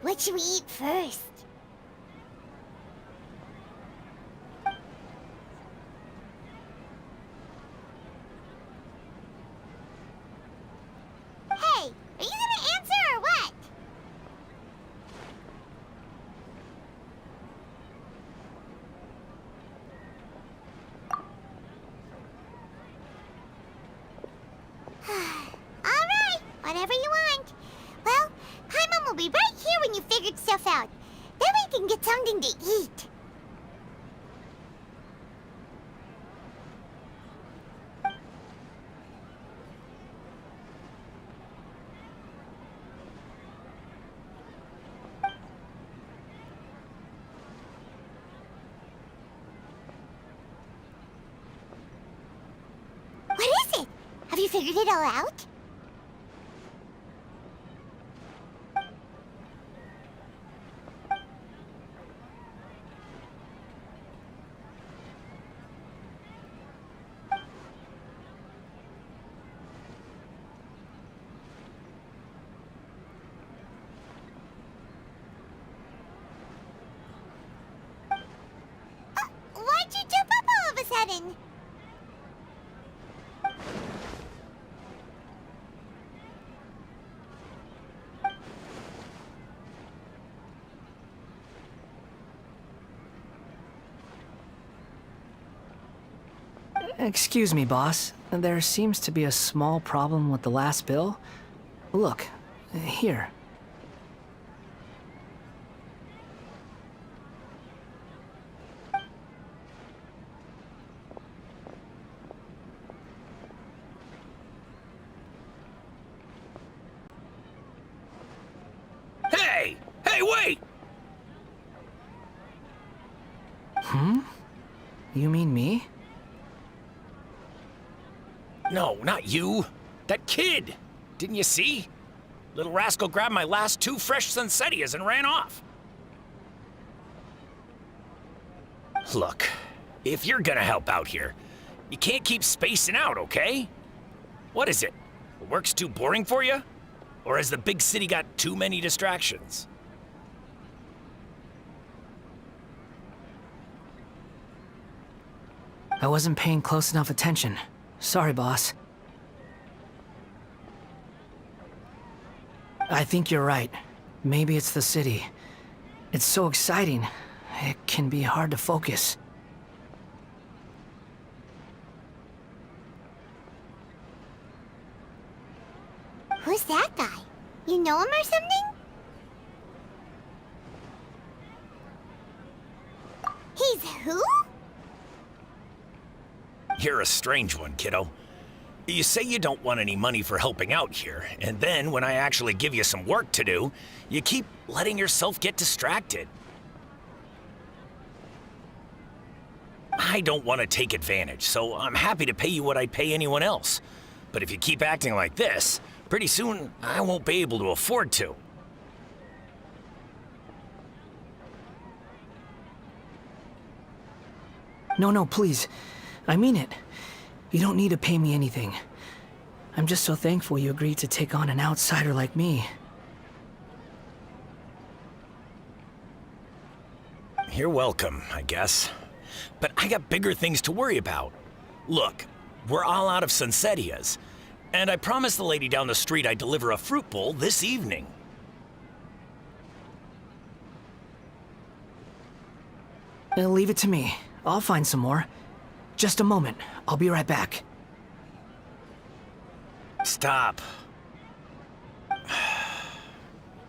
What should we eat first? Hey, are you gonna answer or what? All right, whatever you want. Well, Paimon will be right here when you figured stuff out. Then we can get something to eat. What is it? Have you figured it all out? Why'd you jump up all of a sudden? Excuse me, boss. There seems to be a small problem with the last bill. Look, here. Hey! Hey, wait! You mean me? No, not you. That kid! Didn't you see? Little rascal grabbed my last 2 fresh Sunsettias and ran off. Look, if you're gonna help out here, you can't keep spacing out, okay? What is it? Work's too boring for you? Or has the big city got too many distractions? I wasn't paying close enough attention. Sorry, boss. I think you're right. Maybe it's the city. It's so exciting. It can be hard to focus. Who's that guy? You know him or something? He's who? You're a strange one, kiddo. You say you don't want any money for helping out here, and then when I actually give you some work to do, you keep letting yourself get distracted. I don't want to take advantage, so I'm happy to pay you what I'd pay anyone else. But if you keep acting like this, pretty soon I won't be able to afford to. No, please. I mean it. You don't need to pay me anything. I'm just so thankful you agreed to take on an outsider like me. You're welcome, I guess. But I got bigger things to worry about. Look, we're all out of sunsettias, and I promised the lady down the street I'd deliver a fruit bowl this evening. Leave it to me. I'll find some more. Just a moment. I'll be right back. Stop.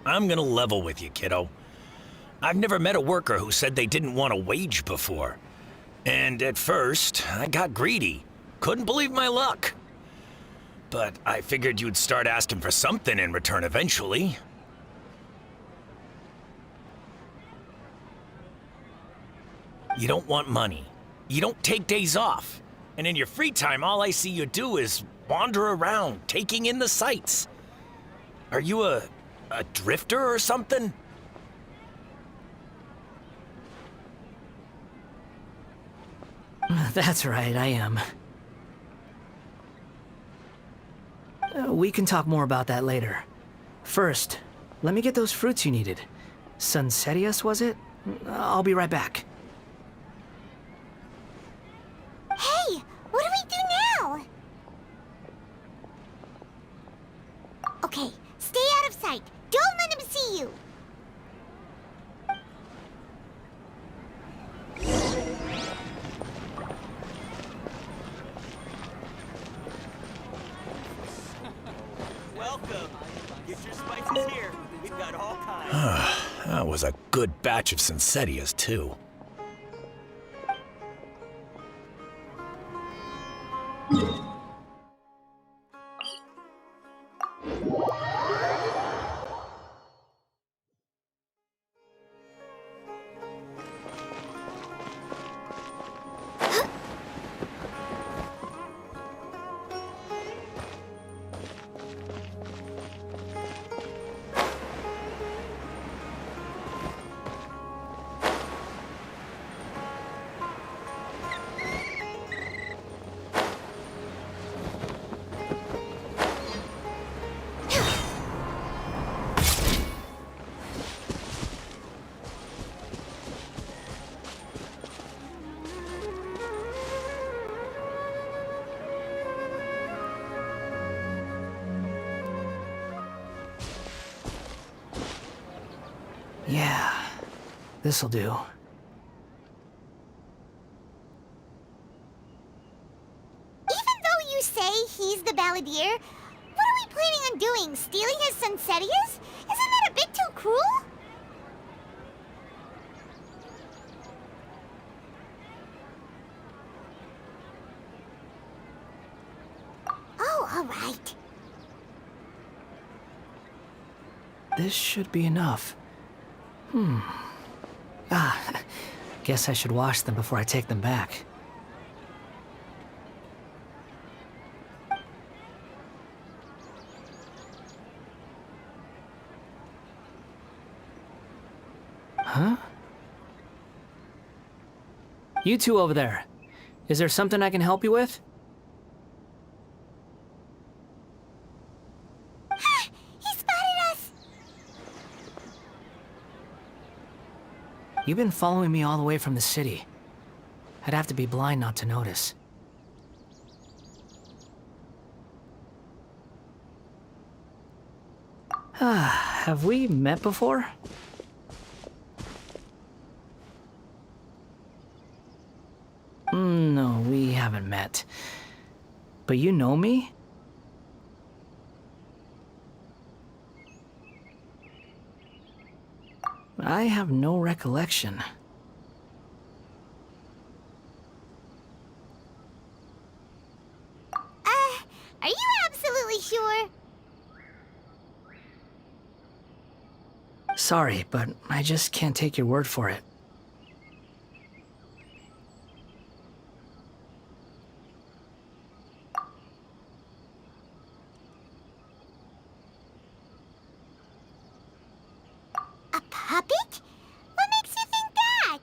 I'm gonna level with you, kiddo. I've never met a worker who said they didn't want a wage before. And at first, I got greedy. Couldn't believe my luck. But I figured you'd start asking for something in return eventually. You don't want money. You don't take days off. And in your free time, all I see you do is wander around, taking in the sights. Are you a drifter or something? That's right, I am. We can talk more about that later. First, let me get those fruits you needed. Sunsettias, was it? I'll be right back. Hey, what do we do now? Okay, stay out of sight. Don't let him see you. Welcome. Get your spices here. We've got all kinds. That was a good batch of sunsettias, too. Yeah, this'll do. Even though you say he's the balladeer, what are we planning on doing? Stealing his sunsettias? Isn't that a bit too cruel? Oh, all right. This should be enough. Guess I should wash them before I take them back. Huh? You two over there. Is there something I can help you with? He spotted us! You've been following me all the way from the city. I'd have to be blind not to notice. Have we met before? No, we haven't met. But you know me? I have no recollection. Are you absolutely sure? Sorry, but I just can't take your word for it. A puppet? What makes you think that?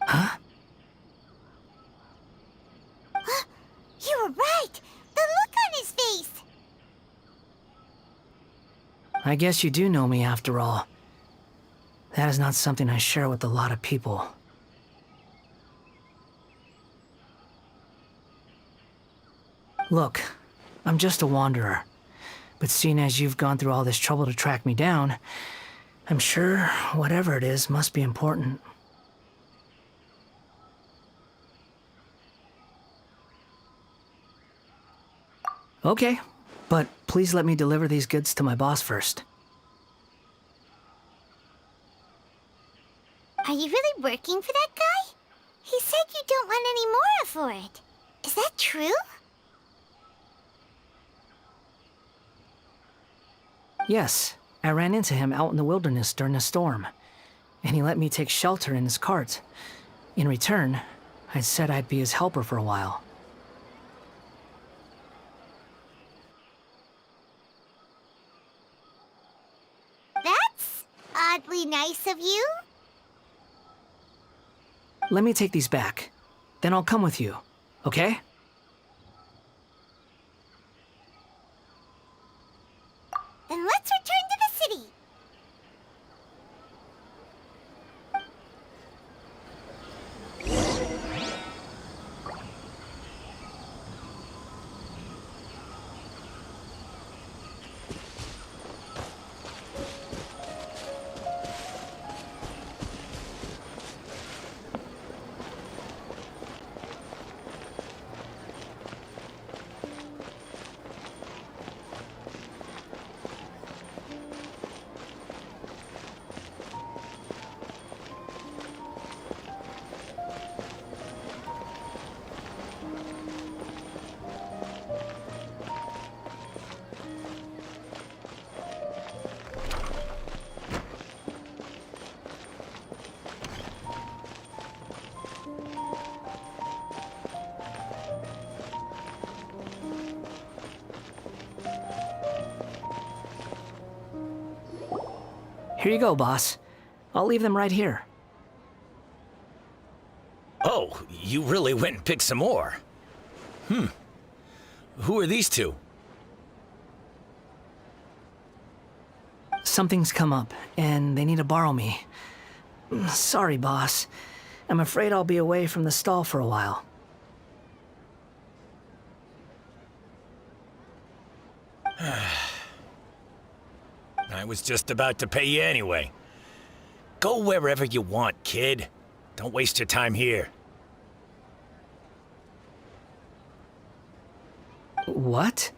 Huh? You were right. The look on his face. I guess you do know me after all. That is not something I share with a lot of people. Look, I'm just a wanderer. But seeing as you've gone through all this trouble to track me down, I'm sure whatever it is must be important. Okay, but please let me deliver these goods to my boss first. Are you really working for that guy? He said you don't want any more for it. Is that true? Yes, I ran into him out in the wilderness during a storm, and he let me take shelter in his cart. In return, I said I'd be his helper for a while. That's oddly nice of you. Let me take these back. Then I'll come with you, okay? Then let's return to the city. Here you go, boss. I'll leave them right here. Oh, you really went and picked some more. Who are these two? Something's come up, and they need to borrow me. Sorry, boss. I'm afraid I'll be away from the stall for a while. I was just about to pay you anyway. Go wherever you want, kid. Don't waste your time here. What?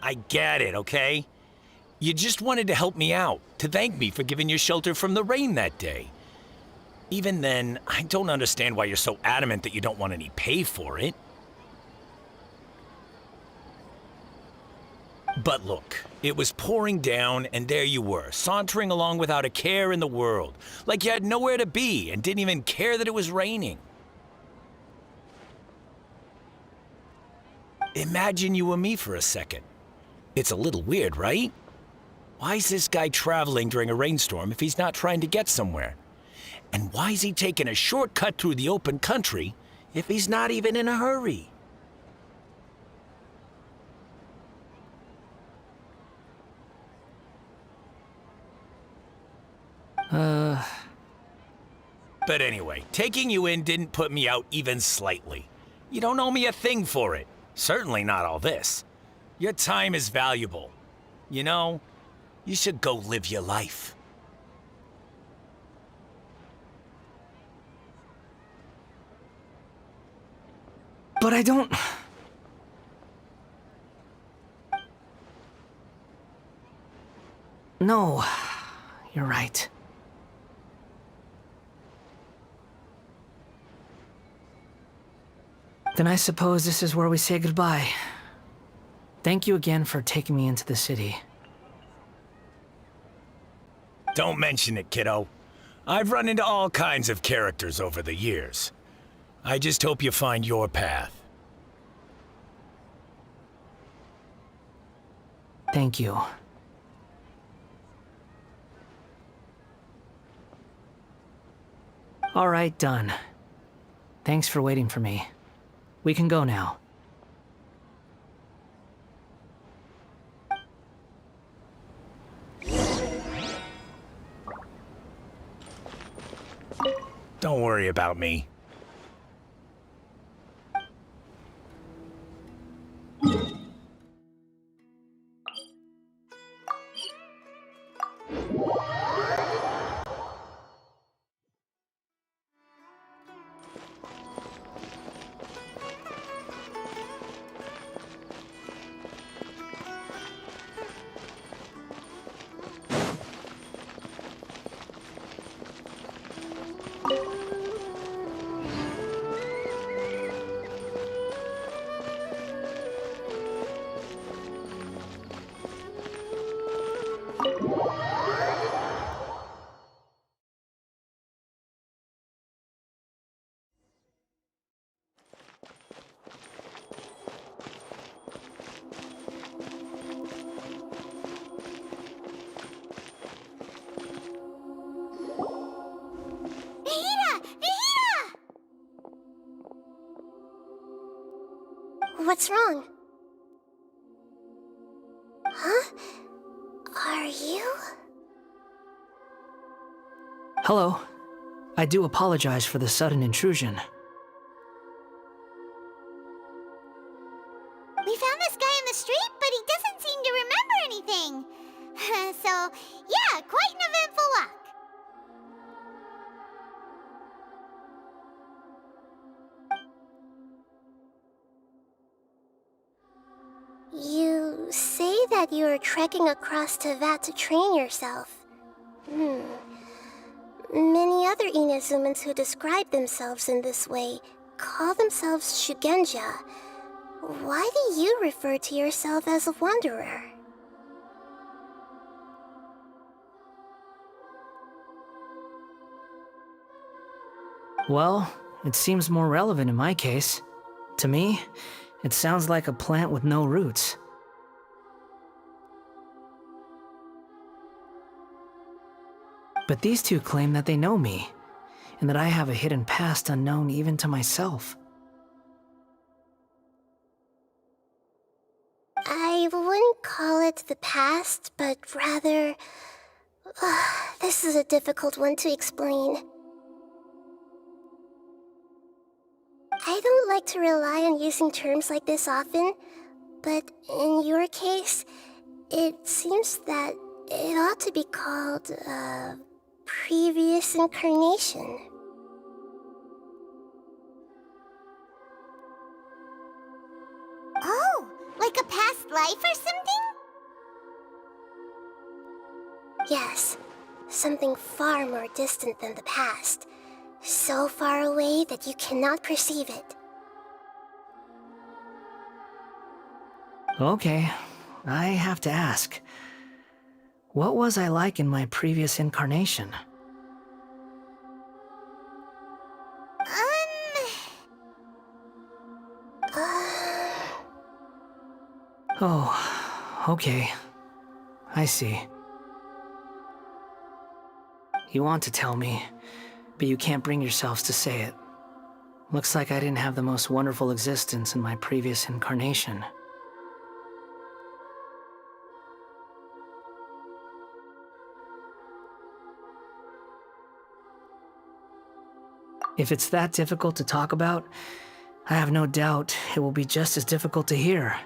I get it, okay? You just wanted to help me out, to thank me for giving you shelter from the rain that day. Even then, I don't understand why you're so adamant that you don't want any pay for it. But look, it was pouring down, and there you were, sauntering along without a care in the world, like you had nowhere to be and didn't even care that it was raining. Imagine you were me for a second. It's a little weird, right? Why is this guy traveling during a rainstorm if he's not trying to get somewhere? And why is he taking a shortcut through the open country if he's not even in a hurry? But anyway, taking you in didn't put me out even slightly. You don't owe me a thing for it. Certainly not all this. Your time is valuable. You know, you should go live your life. But I don't... No, you're right. Then I suppose this is where we say goodbye. Thank you again for taking me into the city. Don't mention it, kiddo. I've run into all kinds of characters over the years. I just hope you find your path. Thank you. All right, done. Thanks for waiting for me. We can go now. Don't worry about me. What's wrong? Huh? Are you? Hello. I do apologize for the sudden intrusion. We found this guy in the street, but he doesn't seem to remember anything. So, yeah, quite an eventful walk. You say that you're trekking across Teyvat to train yourself. Many other Inazumans who describe themselves in this way call themselves Shugenja. Why do you refer to yourself as a wanderer? Well, it seems more relevant in my case. To me, it sounds like a plant with no roots. But these two claim that they know me, and that I have a hidden past unknown even to myself. I wouldn't call it the past, but rather... this is a difficult one to explain. I don't like to rely on using terms like this often, but in your case, it seems that it ought to be called, previous incarnation. Oh, like a past life or something? Yes, something far more distant than the past. So far away that you cannot perceive it. Okay, I have to ask. What was I like in my previous incarnation? Oh, okay. I see. You want to tell me, but you can't bring yourselves to say it. Looks like I didn't have the most wonderful existence in my previous incarnation. If it's that difficult to talk about, I have no doubt it will be just as difficult to hear.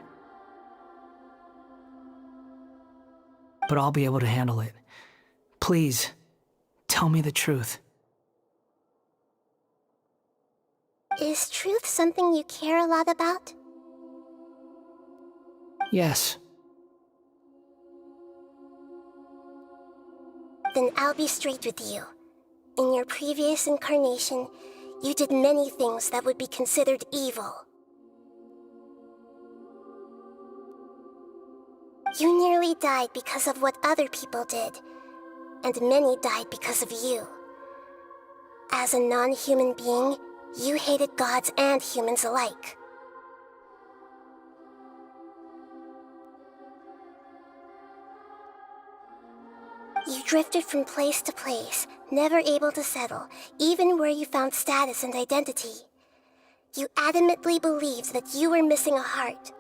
But I'll be able to handle it. Please, tell me the truth. Is truth something you care a lot about? Yes. Then I'll be straight with you. In your previous incarnation, you did many things that would be considered evil. You nearly died because of what other people did, and many died because of you. As a non-human being, you hated gods and humans alike. You drifted from place to place, never able to settle, even where you found status and identity. You adamantly believed that you were missing a heart.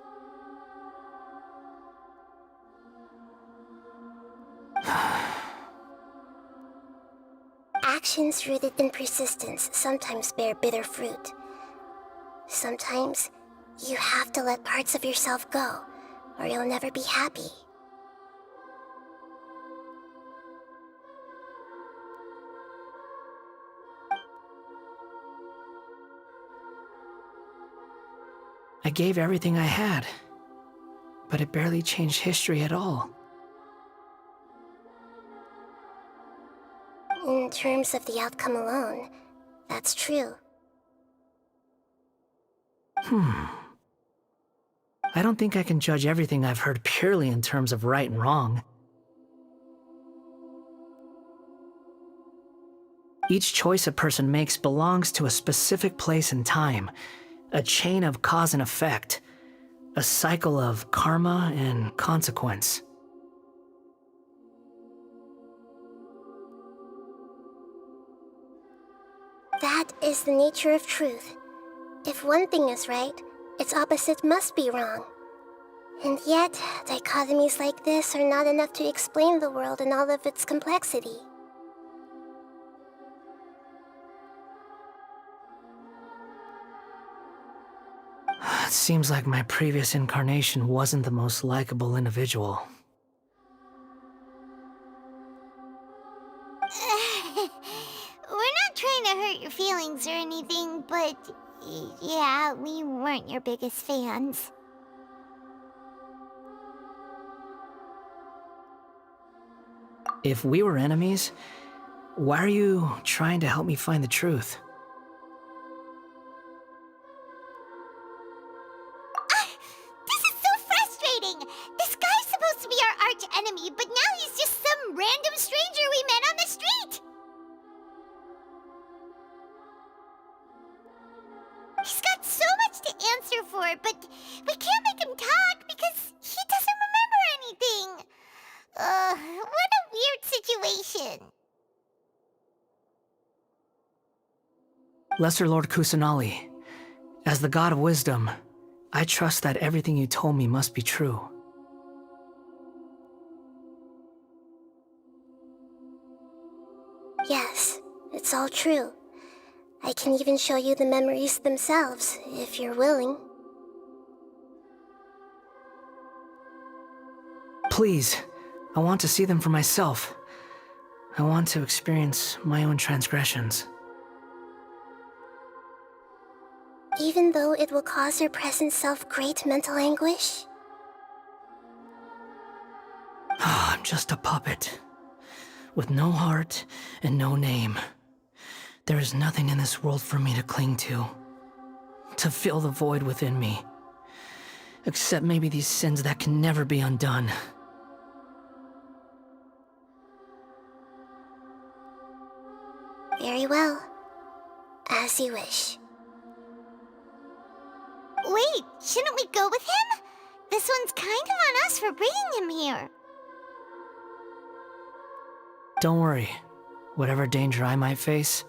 Actions rooted in persistence sometimes bear bitter fruit. Sometimes, you have to let parts of yourself go, or you'll never be happy. I gave everything I had, but it barely changed history at all. In terms of the outcome alone, that's true. I don't think I can judge everything I've heard purely in terms of right and wrong. Each choice a person makes belongs to a specific place and time, a chain of cause and effect, a cycle of karma and consequence. That is the nature of truth. If one thing is right, its opposite must be wrong. And yet, dichotomies like this are not enough to explain the world in all of its complexity. It seems like my previous incarnation wasn't the most likable individual. We're not trying to hurt your feelings or anything, but yeah, we weren't your biggest fans. If we were enemies, why are you trying to help me find the truth? This is so frustrating! This guy's supposed to be our arch enemy, but now he's just some random stranger we met on the street! He's got so much to answer for, but we can't make him talk because he doesn't remember anything. What a weird situation. Lesser Lord Kusanali, as the god of wisdom, I trust that everything you told me must be true. Yes, it's all true. I can even show you the memories themselves, if you're willing. Please, I want to see them for myself. I want to experience my own transgressions. Even though it will cause your present self great mental anguish? I'm just a puppet, with no heart and no name. There is nothing in this world for me to cling to fill the void within me. Except maybe these sins that can never be undone. Very well. As you wish. Wait, shouldn't we go with him? This one's kind of on us for bringing him here. Don't worry. Whatever danger I might face,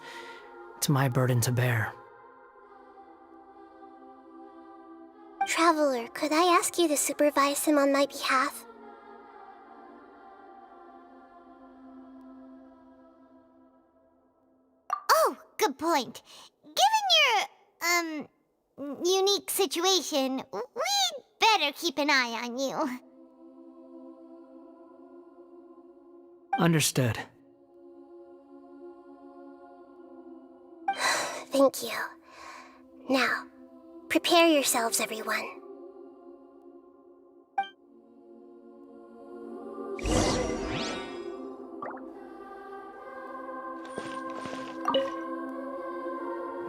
it's my burden to bear. Traveler, could I ask you to supervise him on my behalf? Oh, good point. Given your, unique situation, we'd better keep an eye on you. Understood. Thank you. Now, prepare yourselves, everyone.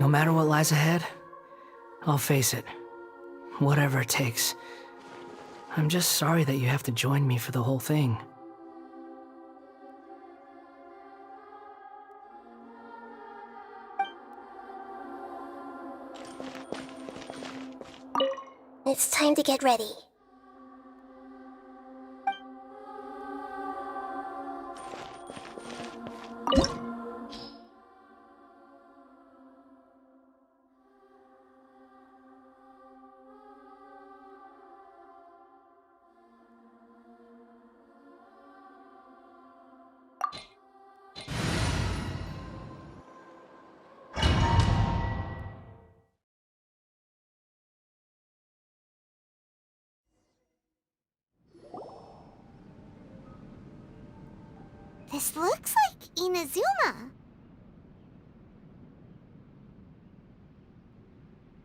No matter what lies ahead, I'll face it. Whatever it takes. I'm just sorry that you have to join me for the whole thing. It's time to get ready. This looks like Inazuma.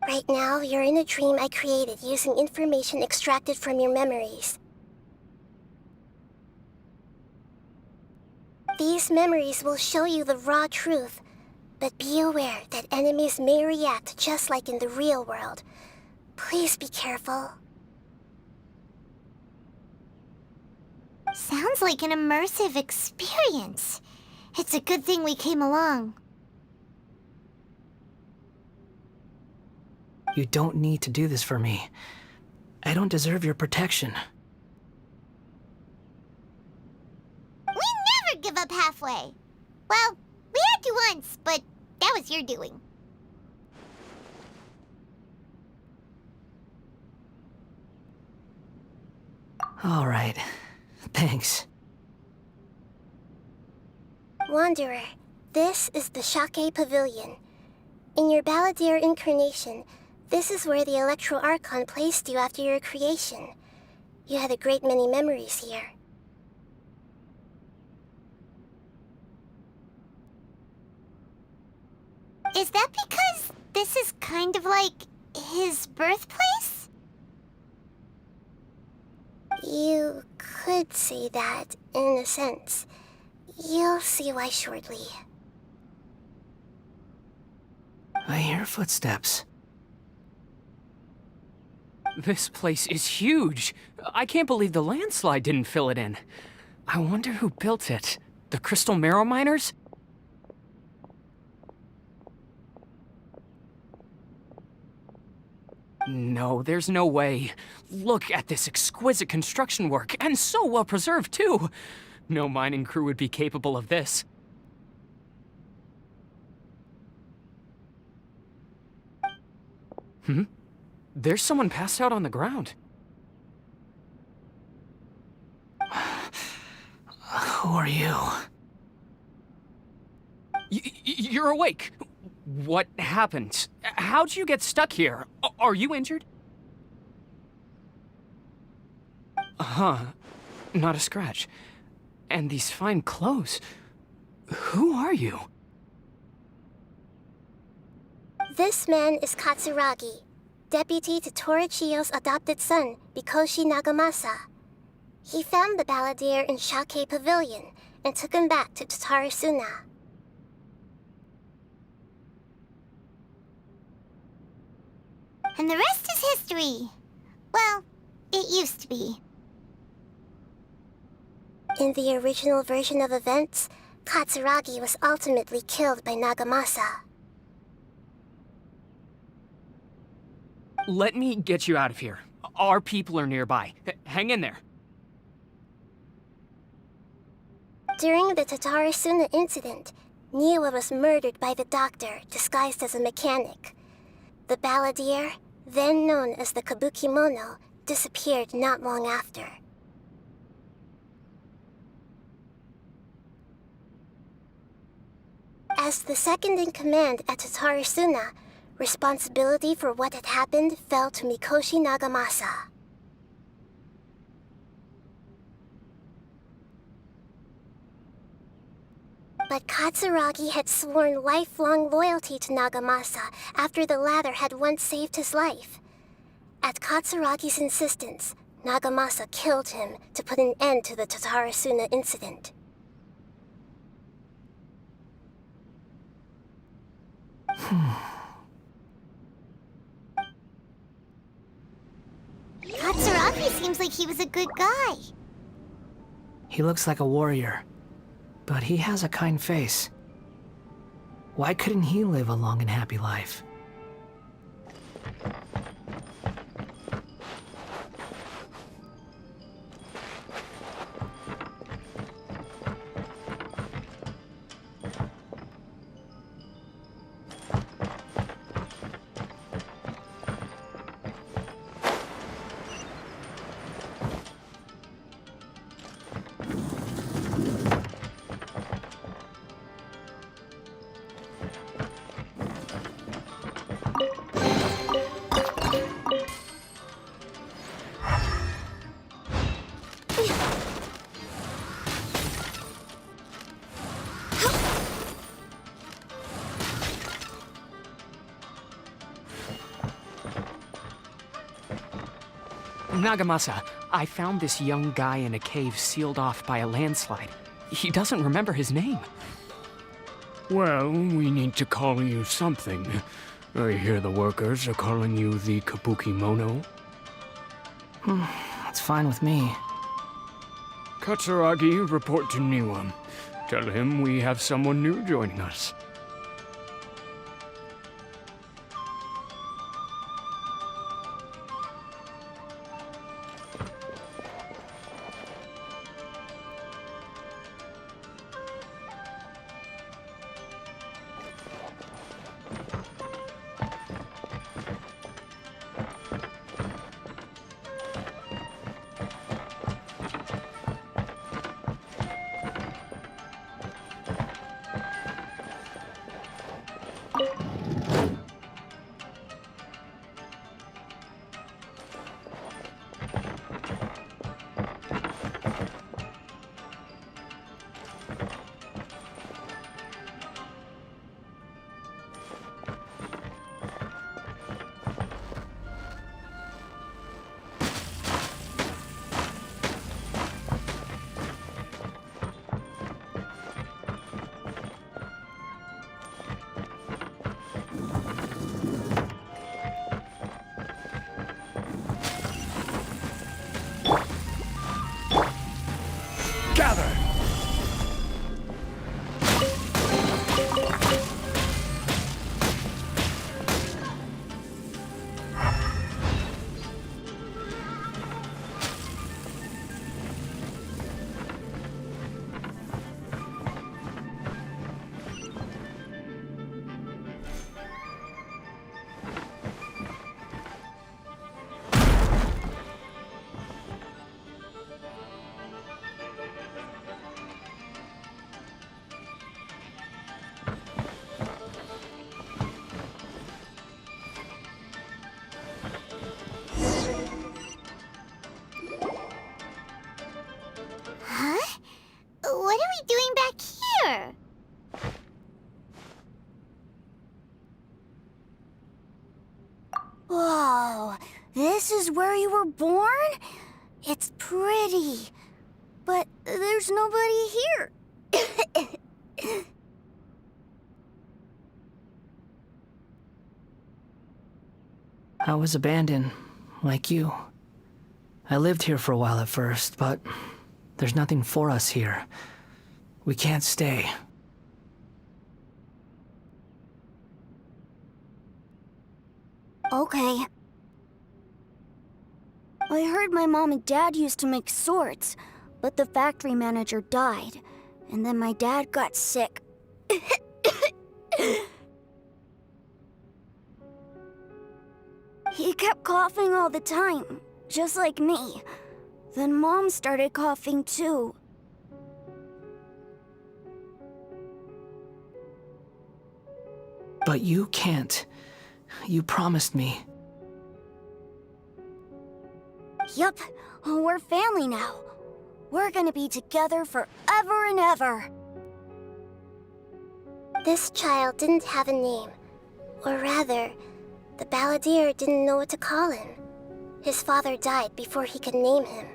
Right now, you're in a dream I created using information extracted from your memories. These memories will show you the raw truth, but be aware that enemies may react just like in the real world. Please be careful. Sounds like an immersive experience. It's a good thing we came along. You don't need to do this for me. I don't deserve your protection. We never give up halfway. Well, we had to once, but that was your doing. All right. Thanks. Wanderer, this is the Shake Pavilion. In your Balladeer incarnation, this is where the Electro Archon placed you after your creation. You had a great many memories here. Is that because this is kind of like his birthplace? You could say that, in a sense. You'll see why shortly. I hear footsteps. This place is huge. I can't believe the landslide didn't fill it in. I wonder who built it. The Crystal Marrow Miners? No, there's no way. Look at this exquisite construction work, and so well preserved, too. No mining crew would be capable of this. There's someone passed out on the ground. Who are you? You're awake. What happened? How'd you get stuck here? Are you injured? Huh. Not a scratch. And these fine clothes. Who are you? This man is Katsuragi, deputy to Torichiyo's adopted son, Mikoshi Nagamasa. He found the Balladeer in Shake Pavilion and took him back to Tatarasuna. And the rest is history. Well, it used to be. In the original version of events, Katsuragi was ultimately killed by Nagamasa. Let me get you out of here. Our people are nearby. Hang in there. During the Tatarasuna incident, Niwa was murdered by the doctor disguised as a mechanic. The Balladeer, then known as the Kabukimono, disappeared not long after. As the second-in-command at Tatarasuna, responsibility for what had happened fell to Mikoshi Nagamasa. But Katsuragi had sworn lifelong loyalty to Nagamasa after the latter had once saved his life. At Katsuragi's insistence, Nagamasa killed him to put an end to the Tatarasuna incident. Katsuragi Luffy seems like he was a good guy. He looks like a warrior, but he has a kind face. Why couldn't he live a long and happy life? Nagamasa, I found this young guy in a cave sealed off by a landslide. He doesn't remember his name. Well, we need to call you something. I hear the workers are calling you the Kabukimono. That's fine with me. Katsuragi, report to Niwa. Tell him we have someone new joining us. What are we doing back here? Whoa, this is where you were born? It's pretty, but there's nobody here. I was abandoned, like you. I lived here for a while at first, but there's nothing for us here. We can't stay. Okay. I heard my mom and dad used to make swords, but the factory manager died, and then my dad got sick. He kept coughing all the time, just like me. Then Mom started coughing too. But you can't. You promised me. Yup, we're family now. We're gonna be together forever and ever. This child didn't have a name. Or rather, the balladeer didn't know what to call him. His father died before he could name him.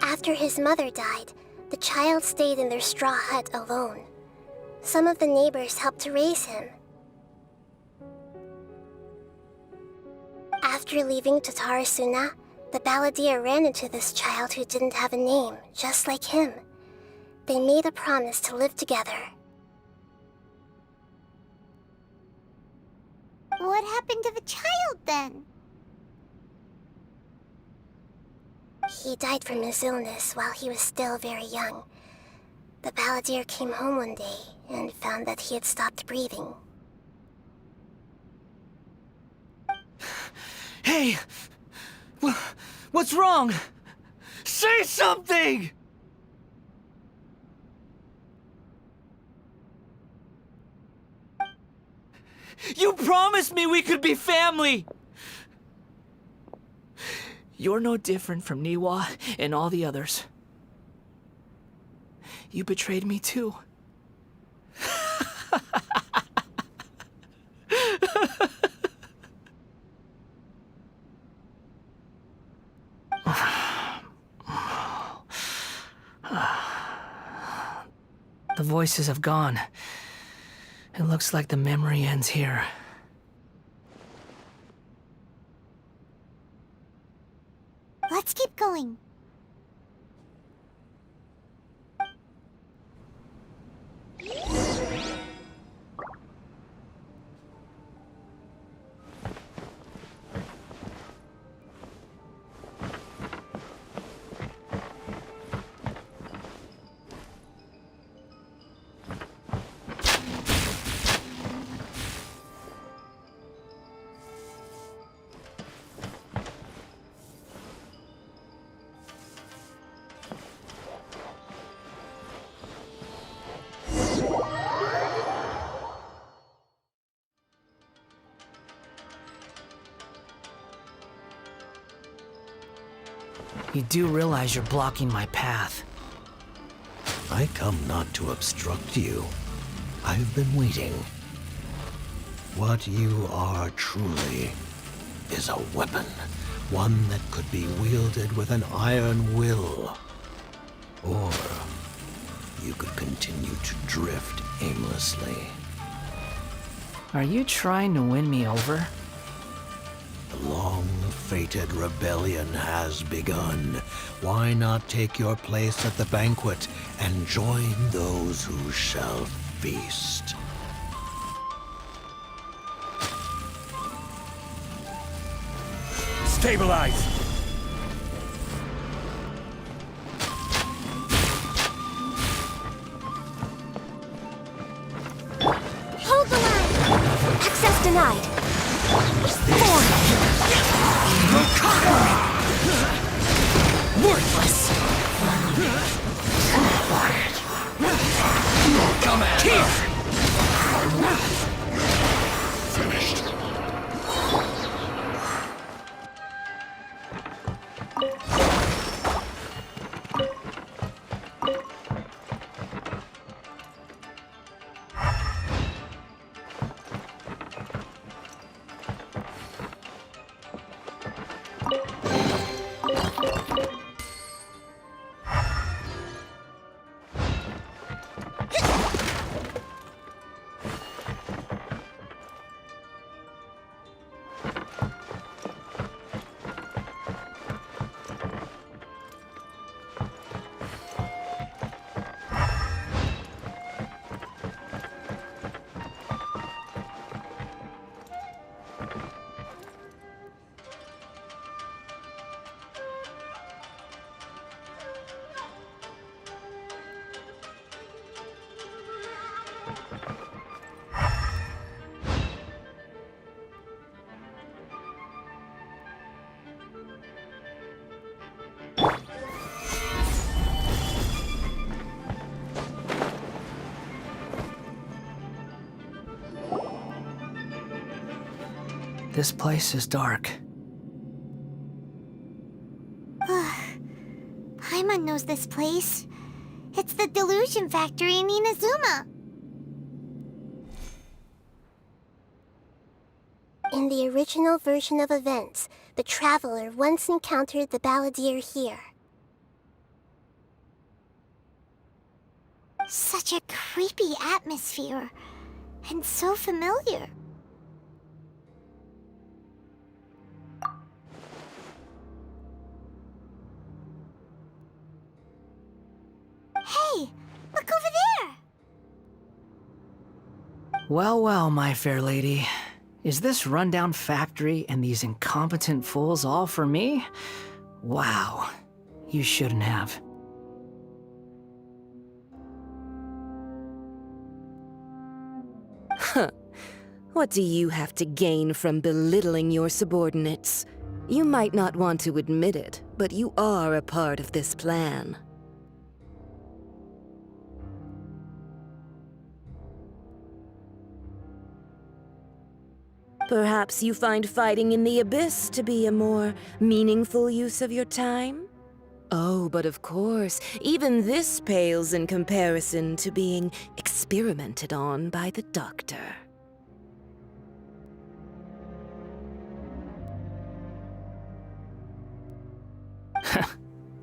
After his mother died, the child stayed in their straw hut alone. Some of the neighbors helped to raise him. After leaving Tatarasuna, the balladeer ran into this child who didn't have a name, just like him. They made a promise to live together. What happened to the child then? He died from his illness while he was still very young. The balladeer came home one day and found that he had stopped breathing. Hey! What's wrong? Say something! You promised me we could be family! You're no different from Niwa and all the others. You betrayed me too. The voices have gone. It looks like the memory ends here. Let's keep going. You do realize you're blocking my path. I come not to obstruct you. I've been waiting. What you are truly is a weapon. One that could be wielded with an iron will. Or you could continue to drift aimlessly. Are you trying to win me over? The long-fated rebellion has begun. Why not take your place at the banquet and join those who shall feast? Stabilize! Hold the line! Access denied! Worthless! Come at here! Finished. This place is dark. Paimon knows this place. It's the delusion factory in Inazuma. In the original version of events, the Traveler once encountered the balladeer here. Such a creepy atmosphere. And so familiar. Well, well, my fair lady. Is this rundown factory and these incompetent fools all for me? Wow. You shouldn't have. Huh. What do you have to gain from belittling your subordinates? You might not want to admit it, but you are a part of this plan. Perhaps you find fighting in the Abyss to be a more meaningful use of your time? Oh, but of course, even this pales in comparison to being experimented on by the Doctor.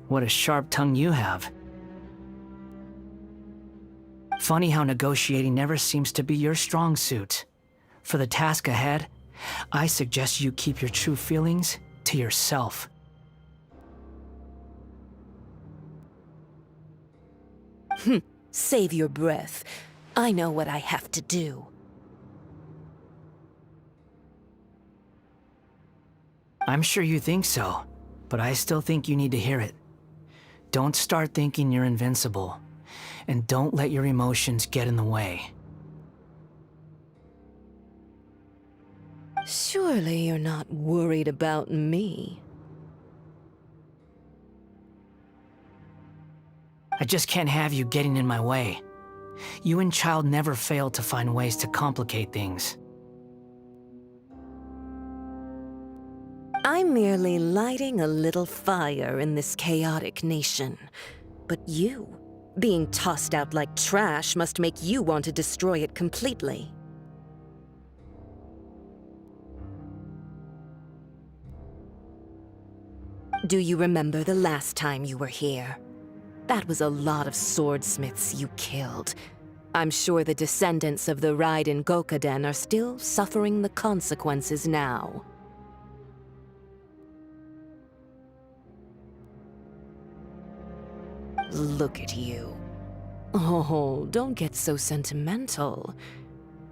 What a sharp tongue you have. Funny how negotiating never seems to be your strong suit. For the task ahead, I suggest you keep your true feelings to yourself. Save your breath. I know what I have to do. I'm sure you think so, but I still think you need to hear it. Don't start thinking you're invincible, and don't let your emotions get in the way. Surely you're not worried about me. I just can't have you getting in my way. You and Child never fail to find ways to complicate things. I'm merely lighting a little fire in this chaotic nation. But you, being tossed out like trash, must make you want to destroy it completely. Do you remember the last time you were here? That was a lot of swordsmiths you killed. I'm sure the descendants of the Raiden Gokaden are still suffering the consequences now. Look at you. Oh, don't get so sentimental.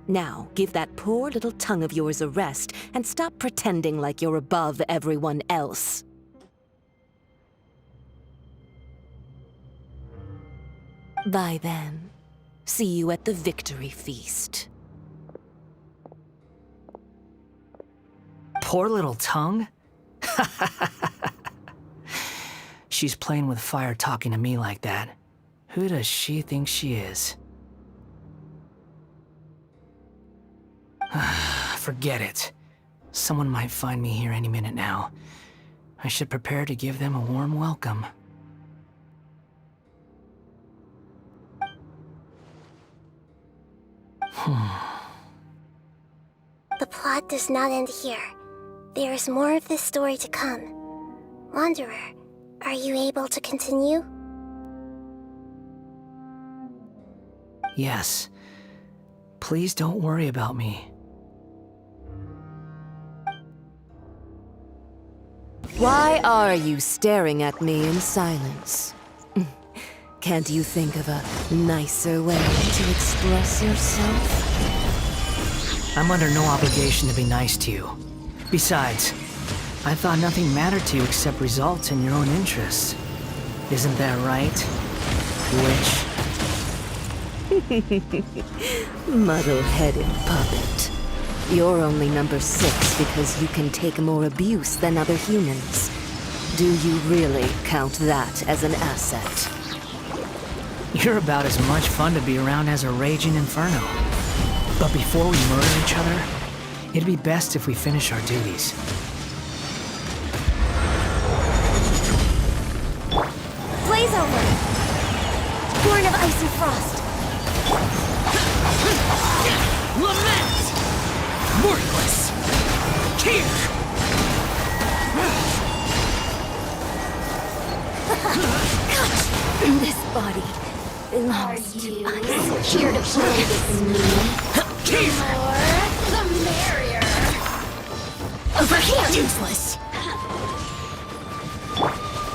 Now, give that poor little tongue of yours a rest and stop pretending like you're above everyone else. Bye then. See you at the victory feast. Poor little tongue? She's playing with fire talking to me like that. Who does she think she is? Forget it. Someone might find me here any minute now. I should prepare to give them a warm welcome. The plot does not end here. There is more of this story to come. Wanderer, are you able to continue? Yes. Please don't worry about me. Why are you staring at me in silence? Can't you think of a nicer way to express yourself? I'm under no obligation to be nice to you. Besides, I thought nothing mattered to you except results and your own interests. Isn't that right, witch? Muddle-headed puppet. You're only number 6 because you can take more abuse than other humans. Do you really count that as an asset? You're about as much fun to be around as a raging inferno. But before we murder each other, it'd be best if we finish our duties. Blaze over! Born of ice and frost! Lament! Worthless! Here! This body belongs to ice. Here to play with me. Here! The merrier! Over here! Useless!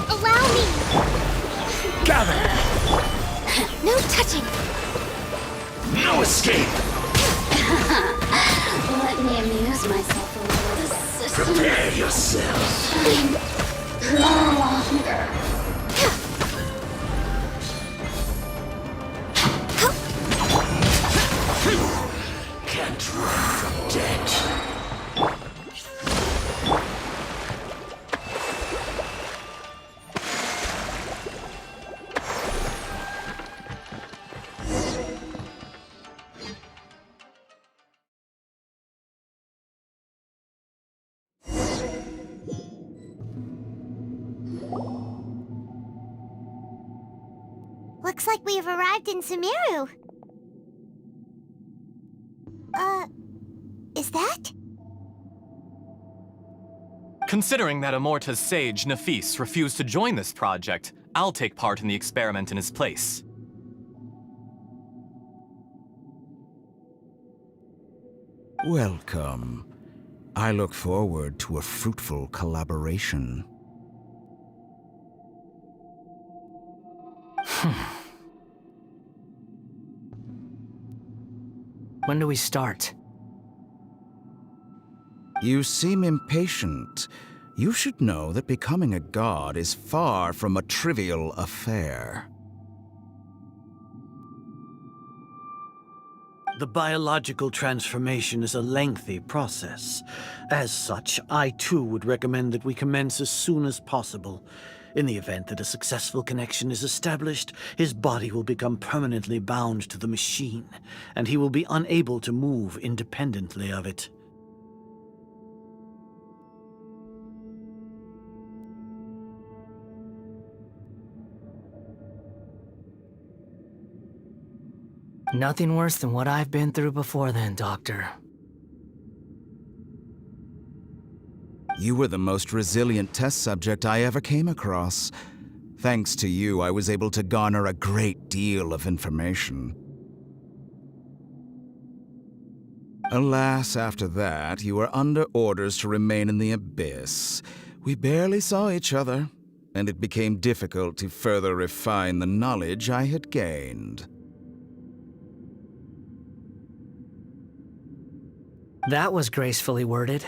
Allow me! Gather! No touching! No escape! Prepare yourselves. Can't run from death. Looks like we have arrived in Sumeru. Is that? Considering that Amorta's sage, Nafis, refused to join this project, I'll take part in the experiment in his place. Welcome. I look forward to a fruitful collaboration. When do we start? You seem impatient. You should know that becoming a god is far from a trivial affair. The biological transformation is a lengthy process. As such, I too would recommend that we commence as soon as possible. In the event that a successful connection is established, his body will become permanently bound to the machine, and he will be unable to move independently of it. Nothing worse than what I've been through before then, Doctor. You were the most resilient test subject I ever came across. Thanks to you, I was able to garner a great deal of information. Alas, after that, you were under orders to remain in the Abyss. We barely saw each other, and it became difficult to further refine the knowledge I had gained. That was gracefully worded.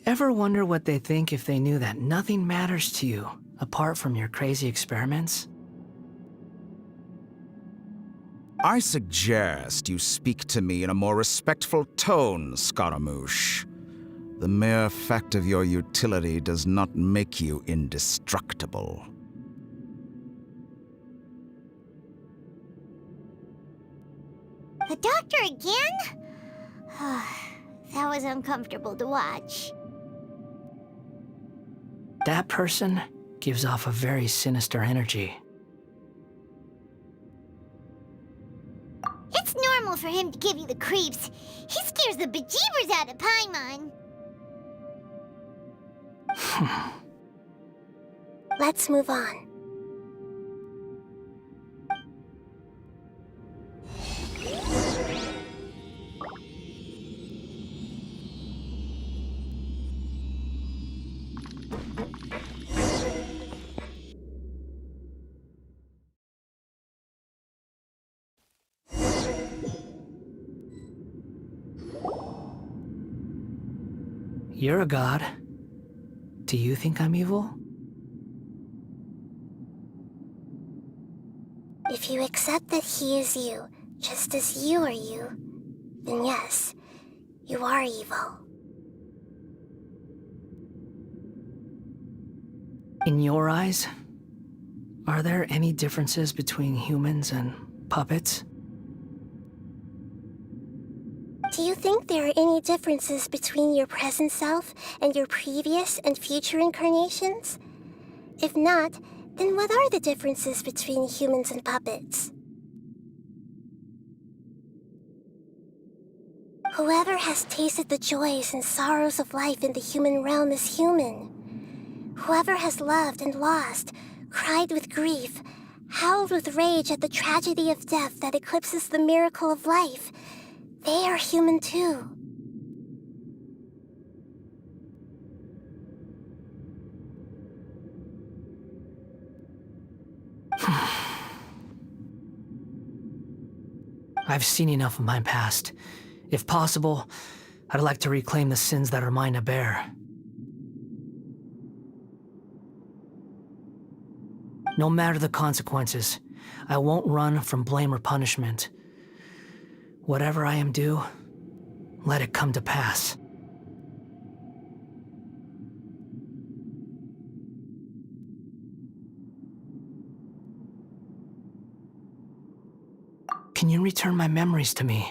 Ever wonder what they think if they knew that nothing matters to you apart from your crazy experiments? I suggest you speak to me in a more respectful tone, Scaramouche. The mere fact of your utility does not make you indestructible. The doctor again? That was uncomfortable to watch. That person gives off a very sinister energy. It's normal for him to give you the creeps. He scares the bejeebers out of Paimon. Let's move on. You're a god. Do you think I'm evil? If you accept that he is you, just as you are you, then yes, you are evil. In your eyes, are there any differences between humans and puppets? Do you think there are any differences between your present self and your previous and future incarnations? If not, then what are the differences between humans and puppets? Whoever has tasted the joys and sorrows of life in the human realm is human. Whoever has loved and lost, cried with grief, howled with rage at the tragedy of death that eclipses the miracle of life, they are human too. I've seen enough of my past. If possible, I'd like to reclaim the sins that are mine to bear. No matter the consequences, I won't run from blame or punishment. Whatever I am due, let it come to pass. Can you return my memories to me?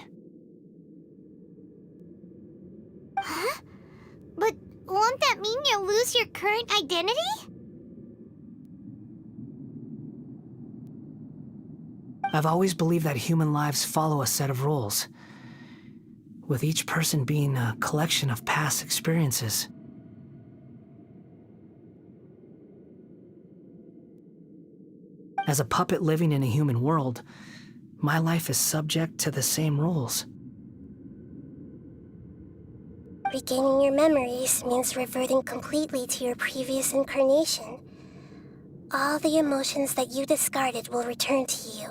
Huh? But won't that mean you'll lose your current identity? I've always believed that human lives follow a set of rules, with each person being a collection of past experiences. As a puppet living in a human world, my life is subject to the same rules. Regaining your memories means reverting completely to your previous incarnation. All the emotions that you discarded will return to you.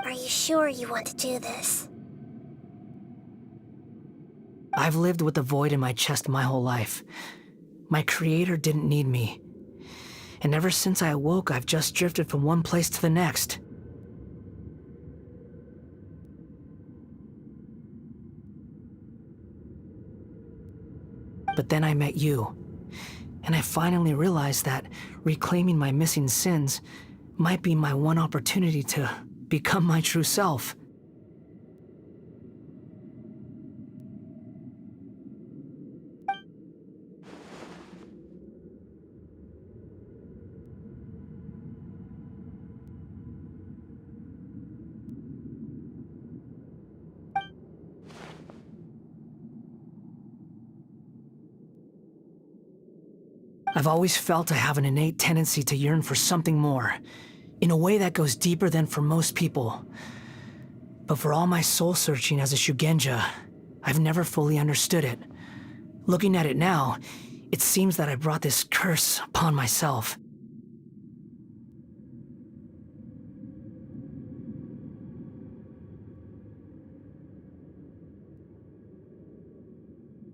Are you sure you want to do this? I've lived with the void in my chest my whole life. My creator didn't need me. And ever since I awoke, I've just drifted from one place to the next. But then I met you, and I finally realized that reclaiming my missing sins might be my one opportunity to become my true self. I've always felt I have an innate tendency to yearn for something more, in a way that goes deeper than for most people. But for all my soul-searching as a Shugenja, I've never fully understood it. Looking at it now, it seems that I brought this curse upon myself.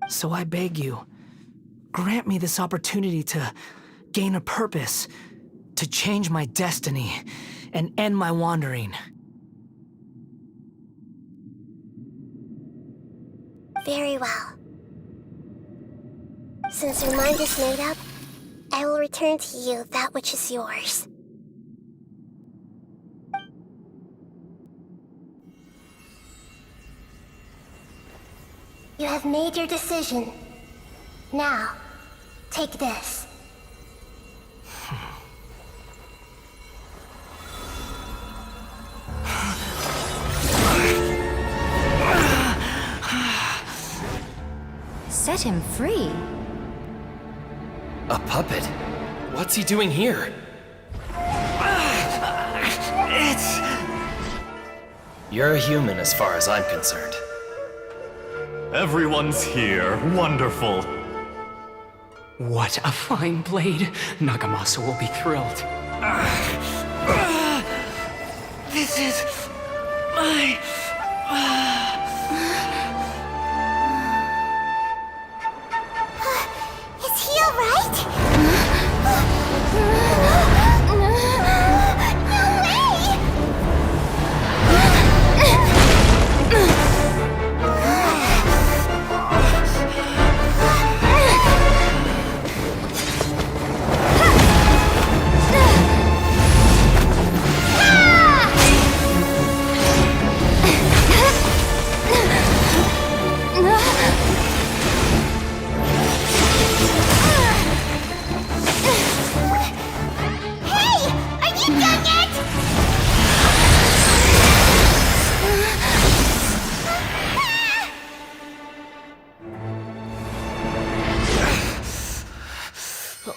So I beg you, grant me this opportunity to gain a purpose, to change my destiny, and end my wandering. Very well. Since your mind is made up, I will return to you that which is yours. You have made your decision. Now, take this. Set him free. A puppet? What's he doing here? You're a human as far as I'm concerned. Everyone's here. Wonderful. What a fine blade. Nagamasa will be thrilled. This is my... Is he alright?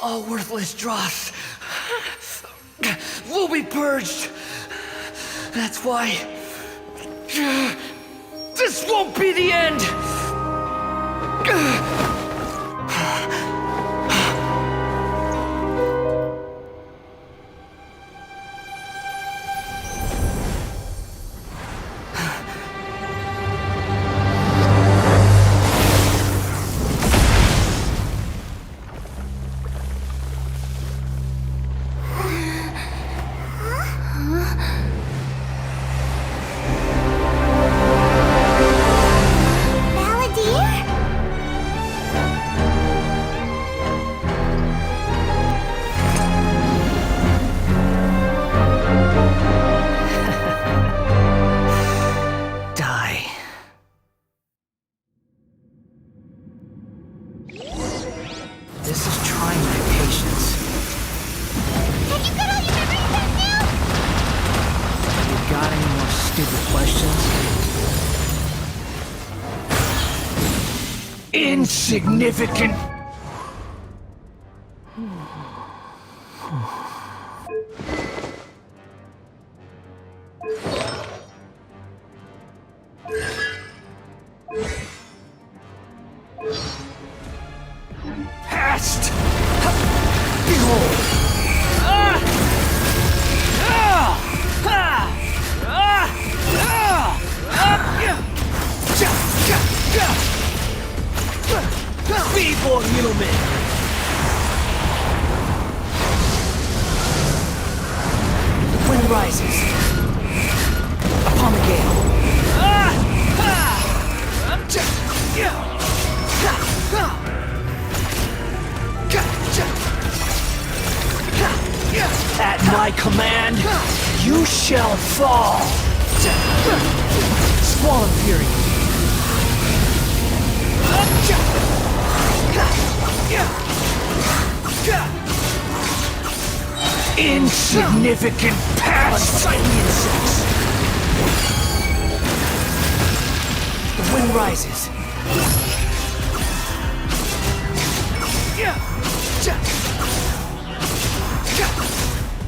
All worthless dross will be purged. That's why this won't be the end. Insignificant. Past. Behold. Feeble Lumin. The wind rises upon the gale. At my command, you shall fall. Squall of Fury. Insignificant past! Unsightly insects! The wind rises.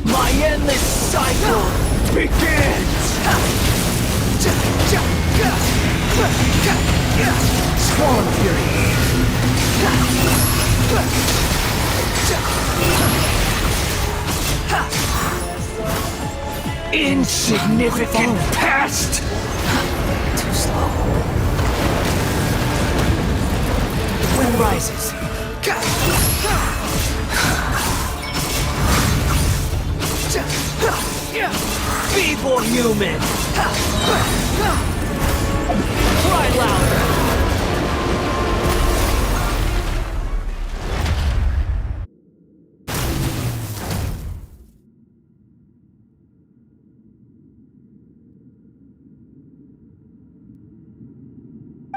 My endless cycle begins! Squall of Fury! Insignificant past! Too slow. The wind rises. Feeble human! Cry louder!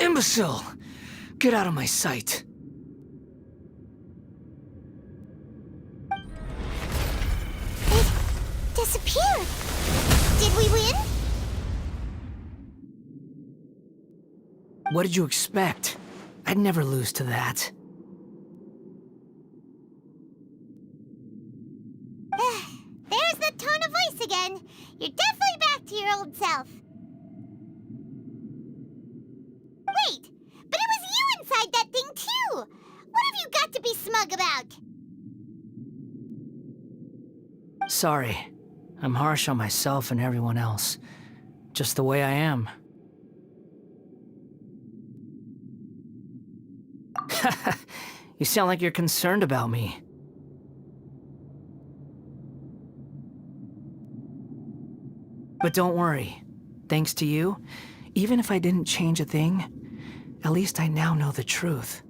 Imbecile! Get out of my sight. It disappeared. Did we win? What did you expect? I'd never lose to that. There's the tone of voice again. You're definitely back to your old self. Wait, but it was you inside that thing too! What have you got to be smug about? Sorry. I'm harsh on myself and everyone else. Just the way I am. You sound like you're concerned about me. But don't worry. Thanks to you, even if I didn't change a thing, at least I now know the truth.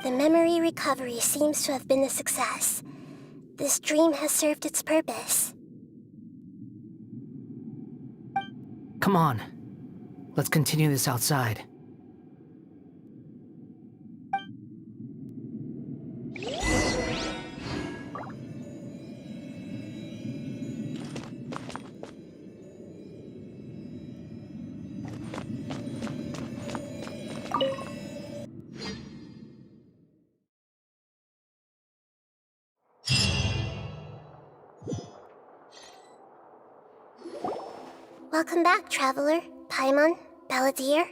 The memory recovery seems to have been a success. This dream has served its purpose. Come on. Let's continue this outside. Welcome back, Traveler, Paimon, Balladeer.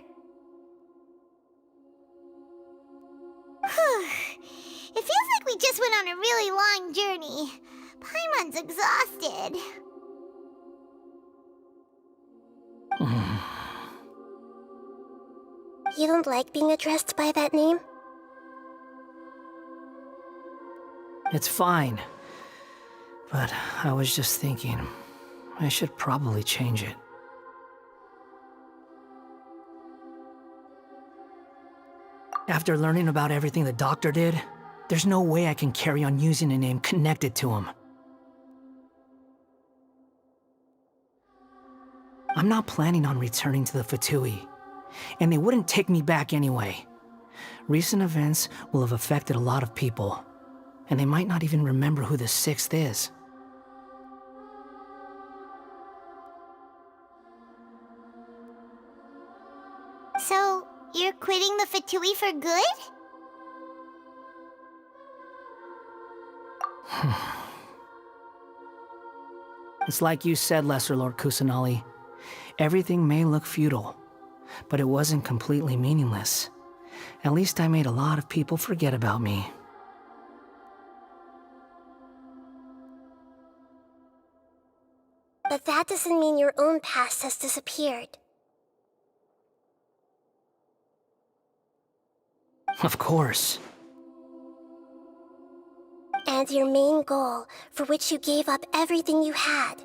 It feels like we just went on a really long journey. Paimon's exhausted. You don't like being addressed by that name? It's fine. But I was just thinking, I should probably change it. After learning about everything the doctor did, there's no way I can carry on using a name connected to him. I'm not planning on returning to the Fatui, and they wouldn't take me back anyway. Recent events will have affected a lot of people, and they might not even remember who the Sixth is. So, you're quitting the Fatui for good? It's like you said, Lesser Lord Kusanali. Everything may look futile, but it wasn't completely meaningless. At least I made a lot of people forget about me. But that doesn't mean your own past has disappeared. Of course. And your main goal, for which you gave up everything you had,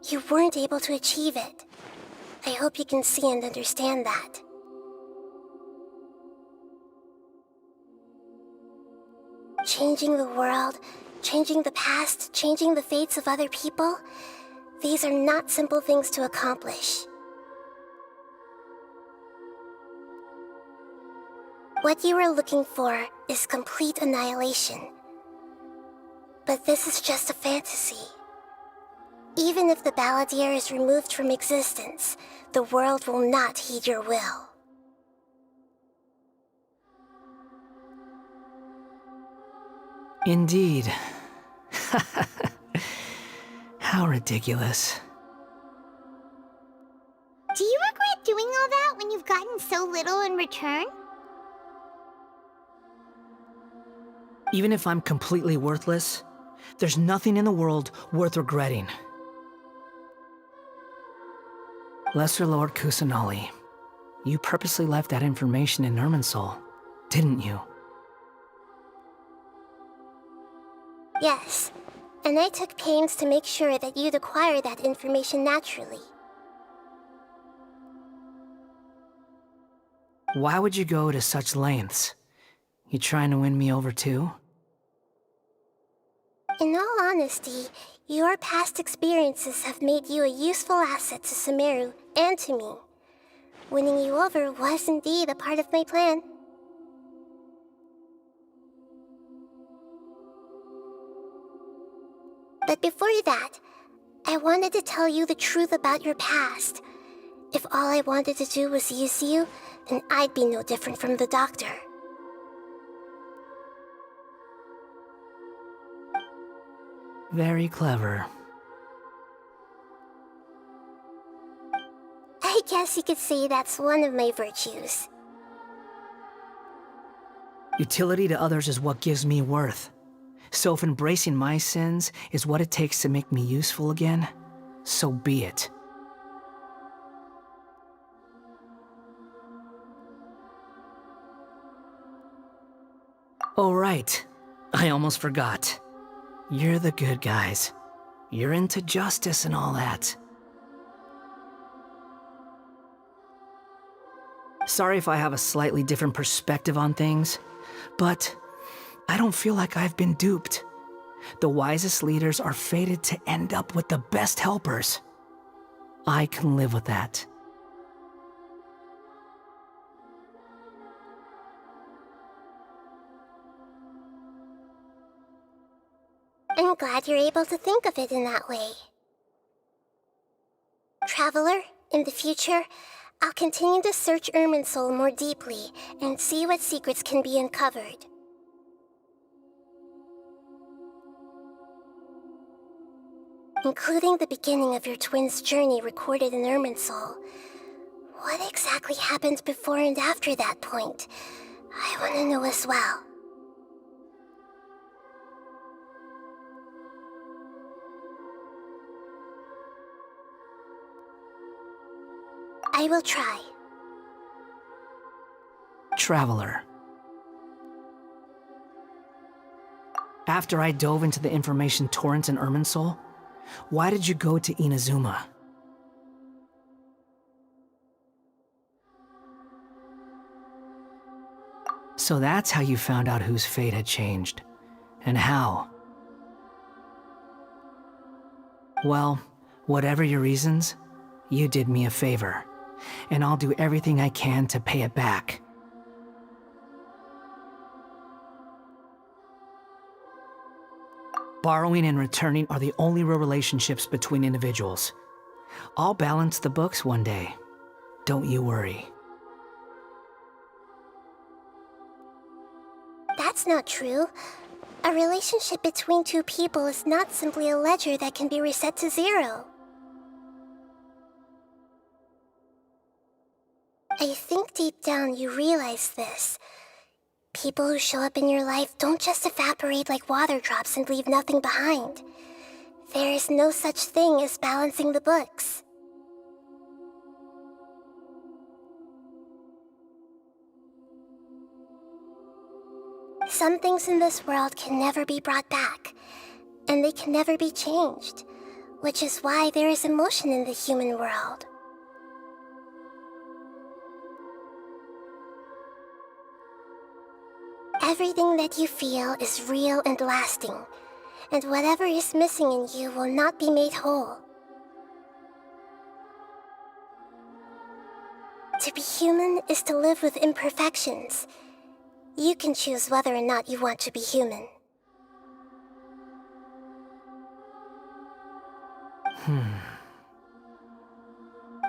you weren't able to achieve it. I hope you can see and understand that. Changing the world, changing the past, changing the fates of other people, these are not simple things to accomplish. What you are looking for is complete annihilation. But this is just a fantasy. Even if the Balladeer is removed from existence, the world will not heed your will. Indeed. How ridiculous. Do you regret doing all that when you've gotten so little in return? Even if I'm completely worthless, there's nothing in the world worth regretting. Lesser Lord Kusanali, you purposely left that information in Irminsul, didn't you? Yes, and I took pains to make sure that you'd acquire that information naturally. Why would you go to such lengths? You trying to win me over too? In all honesty, your past experiences have made you a useful asset to Sumeru and to me. Winning you over was indeed a part of my plan. But before that, I wanted to tell you the truth about your past. If all I wanted to do was use you, then I'd be no different from the Doctor. Very clever. I guess you could say that's one of my virtues. Utility to others is what gives me worth. So if embracing my sins is what it takes to make me useful again, so be it. Oh right, I almost forgot. You're the good guys. You're into justice and all that. Sorry if I have a slightly different perspective on things, but I don't feel like I've been duped. The wisest leaders are fated to end up with the best helpers. I can live with that. I'm glad you're able to think of it in that way. Traveler, in the future, I'll continue to search Irminsul more deeply and see what secrets can be uncovered. Including the beginning of your twins' journey recorded in Irminsul. What exactly happened before and after that point? I want to know as well. I will try. Traveler. After I dove into the information torrents in Irminsul, why did you go to Inazuma? So that's how you found out whose fate had changed. And how. Well, whatever your reasons, you did me a favor. And I'll do everything I can to pay it back. Borrowing and returning are the only real relationships between individuals. I'll balance the books one day. Don't you worry. That's not true. A relationship between two people is not simply a ledger that can be reset to 0. I think deep down you realize this. People who show up in your life don't just evaporate like water drops and leave nothing behind. There is no such thing as balancing the books. Some things in this world can never be brought back, and they can never be changed, which is why there is emotion in the human world. Everything that you feel is real and lasting, and whatever is missing in you will not be made whole. To be human is to live with imperfections. You can choose whether or not you want to be human.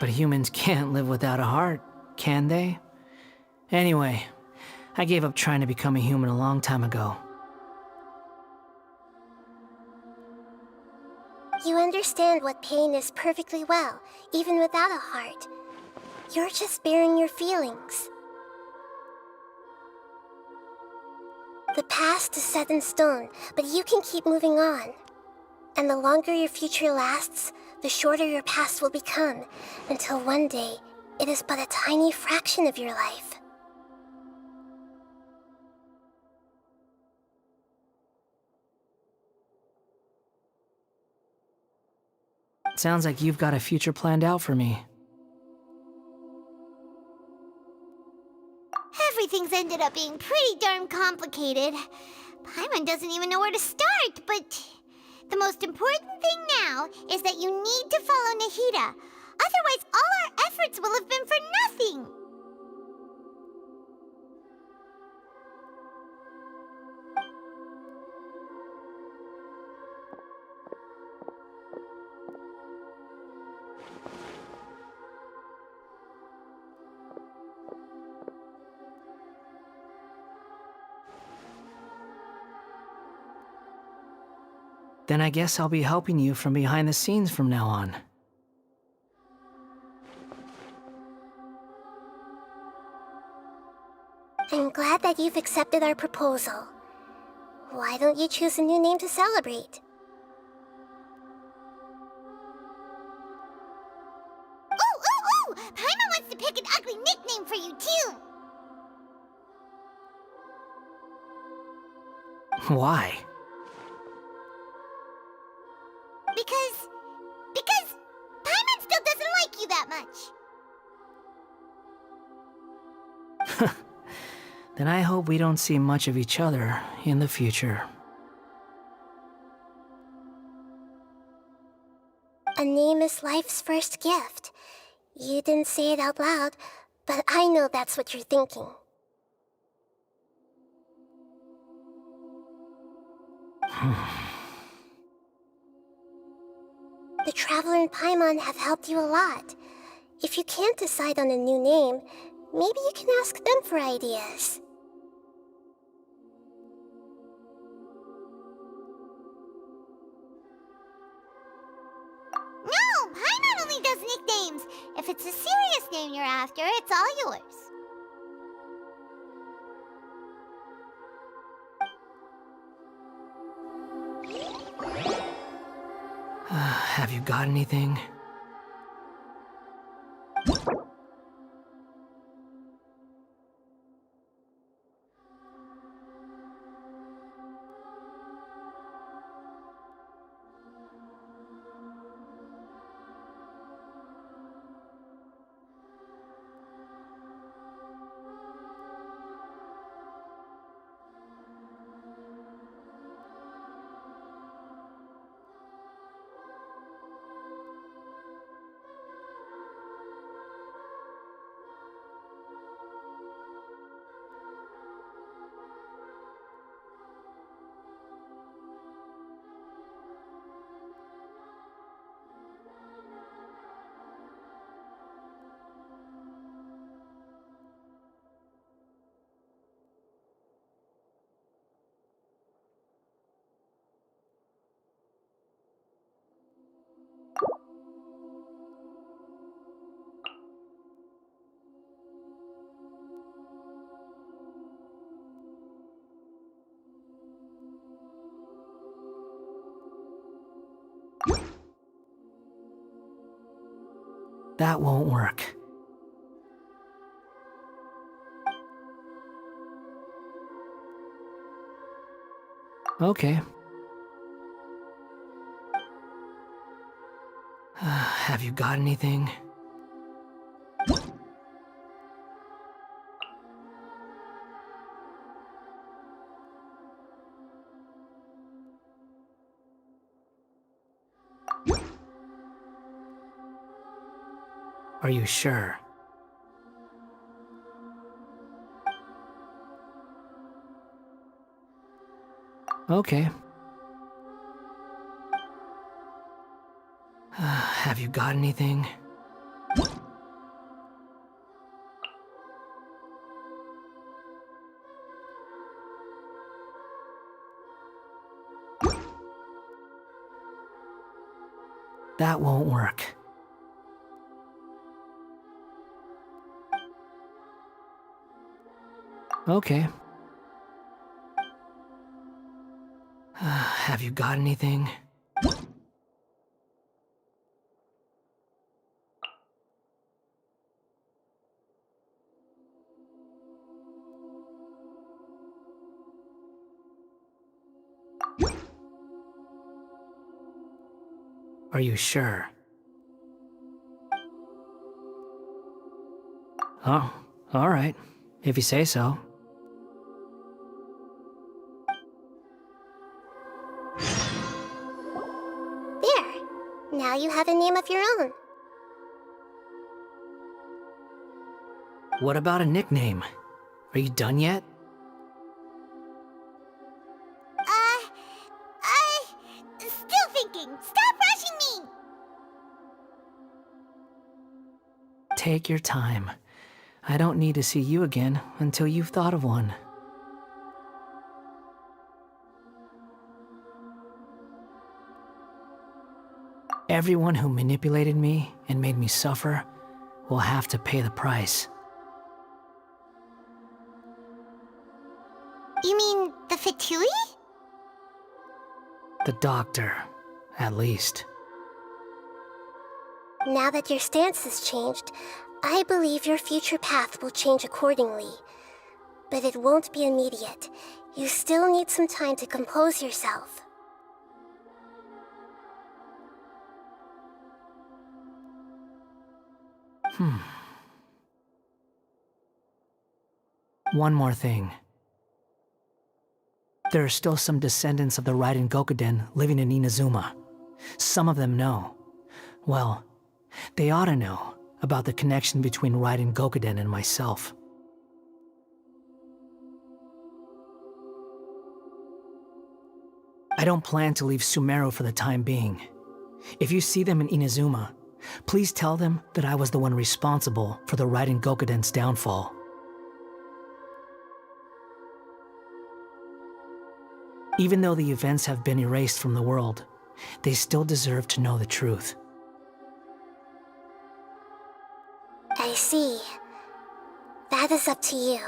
But humans can't live without a heart, can they? Anyway, I gave up trying to become a human a long time ago. You understand what pain is perfectly well, even without a heart. You're just bearing your feelings. The past is set in stone, but you can keep moving on. And the longer your future lasts, the shorter your past will become, until one day, it is but a tiny fraction of your life. Sounds like you've got a future planned out for me. Everything's ended up being pretty darn complicated. Paimon doesn't even know where to start, but the most important thing now is that you need to follow Nahida. Otherwise, all our efforts will have been for nothing. Then I guess I'll be helping you from behind the scenes from now on. I'm glad that you've accepted our proposal. Why don't you choose a new name to celebrate? Ooh! Paimon wants to pick an ugly nickname for you, too! Why? Because Paimon still doesn't like you that much. Then I hope we don't see much of each other in the future. A name is life's first gift. You didn't say it out loud, but I know that's what you're thinking. The Traveler and Paimon have helped you a lot. If you can't decide on a new name, maybe you can ask them for ideas. No! Paimon only does nicknames. If it's a serious name you're after, it's all yours. Have you got anything? That won't work. Okay. Have you got anything? Are you sure? Okay. Have you got anything? That won't work. Okay. Have you got anything? Are you sure? Oh, all right. If you say so. There. Now you have a name of your own. What about a nickname? Are you done yet? Still thinking. Stop rushing me! Take your time. I don't need to see you again until you've thought of one. Everyone who manipulated me and made me suffer will have to pay the price. You mean the Fatui? The doctor, at least. Now that your stance has changed, I believe your future path will change accordingly. But it won't be immediate. You still need some time to compose yourself. One more thing. There are still some descendants of the Raiden Gokuden living in Inazuma. Some of them know. Well, they ought to know about the connection between Raiden Gokuden and myself. I don't plan to leave Sumeru for the time being. If you see them in Inazuma, please tell them that I was the one responsible for the Raiden Gokuden's downfall. Even though the events have been erased from the world, they still deserve to know the truth. I see. That is up to you.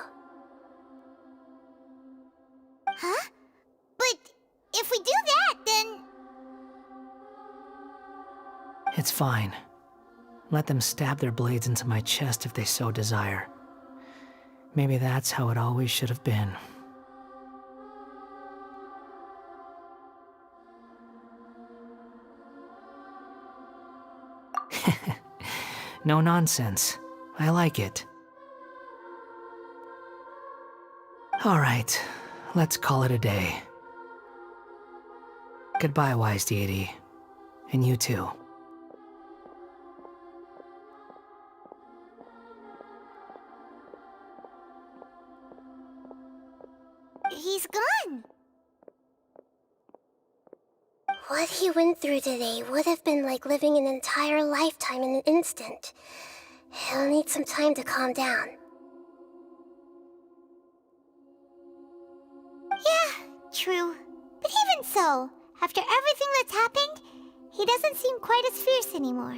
Huh? But if we do that, then... It's fine. Let them stab their blades into my chest if they so desire. Maybe that's how it always should have been. No nonsense. I like it. All right, let's call it a day. Goodbye, wise deity. And you too. He's gone. What he went through today would have been like living an entire lifetime in an instant. He'll need some time to calm down. Yeah, true. But even so, after everything that's happened, he doesn't seem quite as fierce anymore.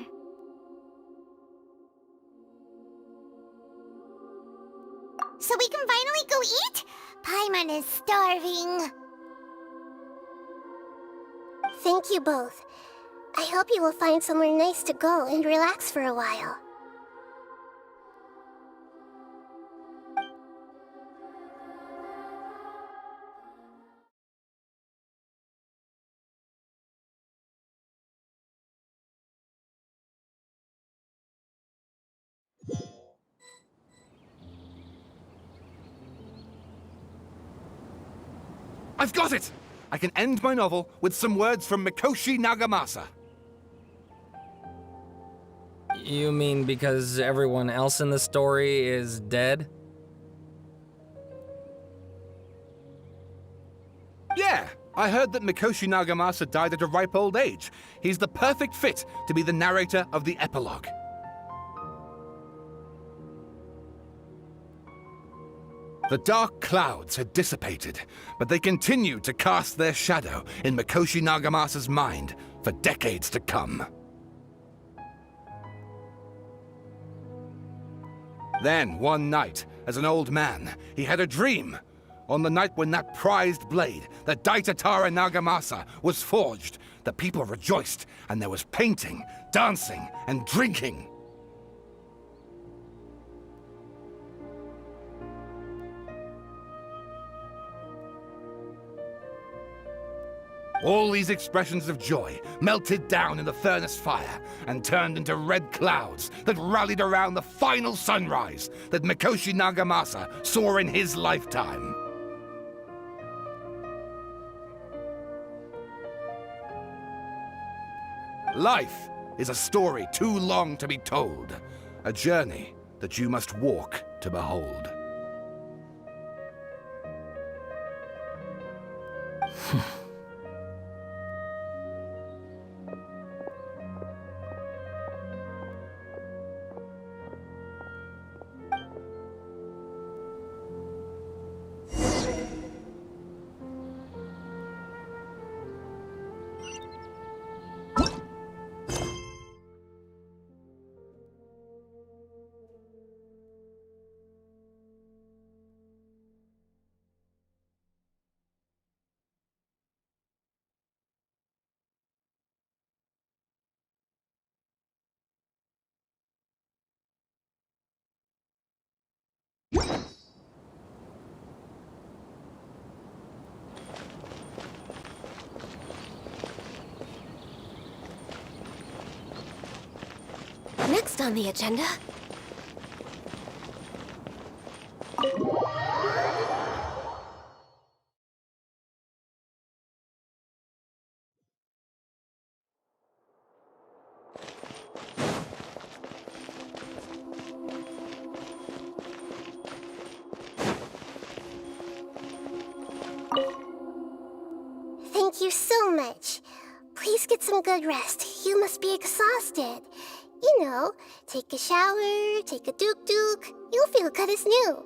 So we can finally go eat? Paimon is starving. Thank you both. I hope you will find somewhere nice to go and relax for a while. I've got it! I can end my novel with some words from Mikoshi Nagamasa. You mean because everyone else in the story is dead? Yeah, I heard that Mikoshi Nagamasa died at a ripe old age. He's the perfect fit to be the narrator of the epilogue. The dark clouds had dissipated, but they continued to cast their shadow in Mikoshi Nagamasa's mind for decades to come. Then, one night, as an old man, he had a dream. On the night when that prized blade, the Daitatara Nagamasa, was forged, the people rejoiced, and there was painting, dancing, and drinking. All these expressions of joy melted down in the furnace fire and turned into red clouds that rallied around the final sunrise that Mikoshi Nagamasa saw in his lifetime. Life is a story too long to be told, a journey that you must walk to behold. Next on the agenda... Thank you so much. Please get some good rest. You must be exhausted. You know, take a shower, take a duk-duk. You'll feel good as new.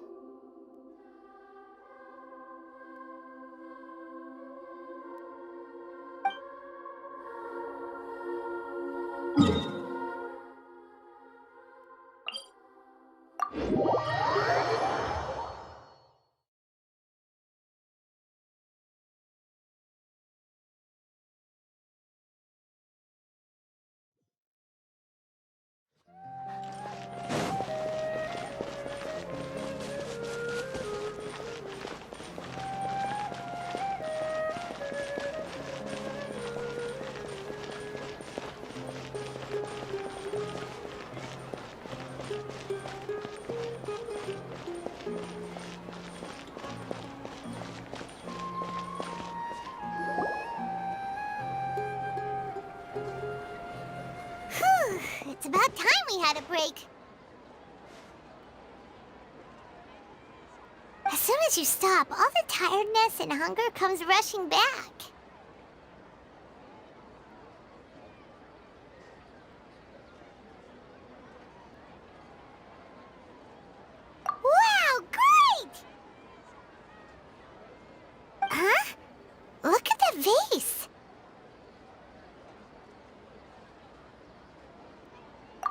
It's about time we had a break. As soon as you stop, all the tiredness and hunger comes rushing back. Wow, great! Huh? Look at that vase.